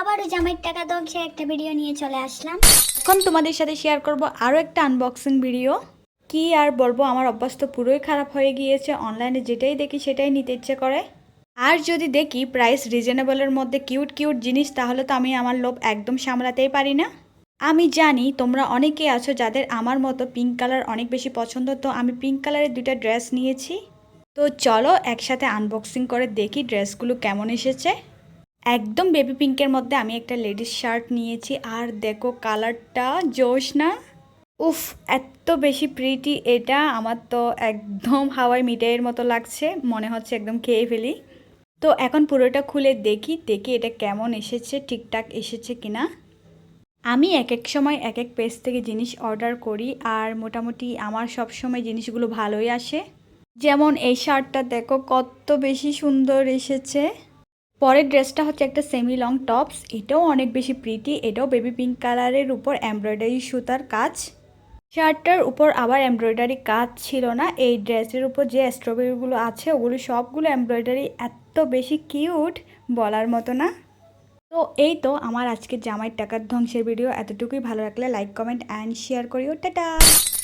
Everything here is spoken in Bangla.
আবারও জামাইয়ের টাকা ধ্বংসের একটা ভিডিও নিয়ে চলে আসলাম। এখন তোমাদের সাথে শেয়ার করব আরও একটা আনবক্সিং ভিডিও। কি আর বলবো, আমার অভ্যাস তো পুরোই খারাপ হয়ে গিয়েছে, অনলাইনে যেটাই দেখি সেটাই নিতে ইচ্ছে করে। আর যদি দেখি প্রাইস রিজনেবলের মধ্যে কিউট কিউট জিনিস, তাহলে তো আমি আমার লোভ একদম সামলাতেই পারি না। আমি জানি তোমরা অনেকেই আছো যাদের আমার মতো পিঙ্ক কালার অনেক বেশি পছন্দ, তো আমি পিঙ্ক কালারের দুইটা ড্রেস নিয়েছি। তো চলো একসাথে আনবক্সিং করে দেখি ড্রেসগুলো কেমন এসেছে। একদম বেবি পিঙ্কের মধ্যে আমি একটা লেডিস শার্ট নিয়েছি, আর দেখো কালারটা জোশ না? উফ, এত বেশি প্রিটি এটা, আমার তো একদম হাওয়াই মিঠাইয়ের মতো লাগছে, মনে হচ্ছে একদম খেয়ে ফেলি। তো এখন পুরোটা খুলে দেখি দেখি এটা কেমন এসেছে, ঠিকঠাক এসেছে কিনা। আমি এক এক সময় এক এক পেজ থেকে জিনিস অর্ডার করি, আর মোটামুটি আমার সব সময় জিনিসগুলো ভালোই আসে। যেমন এই শার্টটা দেখো কত বেশি সুন্দর এসেছে। পরের ড্রেসটা হচ্ছে একটা সেমি লং টপস, এটাও অনেক বেশি প্রিটি, এটাও বেবি পিঙ্ক কালারের উপর এমব্রয়ডারি সুতার কাজ। শার্টটার উপর আবার এমব্রয়ডারি কাজ ছিল না, এই ড্রেসের উপর যে স্ট্রবেরিগুলো আছে ওগুলো সবগুলো এমব্রয়ডারি, এত বেশি কিউট বলার মতো না। তো এই তো আমার আজকে জামাইয়ের টাকার ধ্বংসের ভিডিও, এতটুকুই। ভালো লাগলে লাইক কমেন্ট অ্যান্ড শেয়ার করিও। টাটা।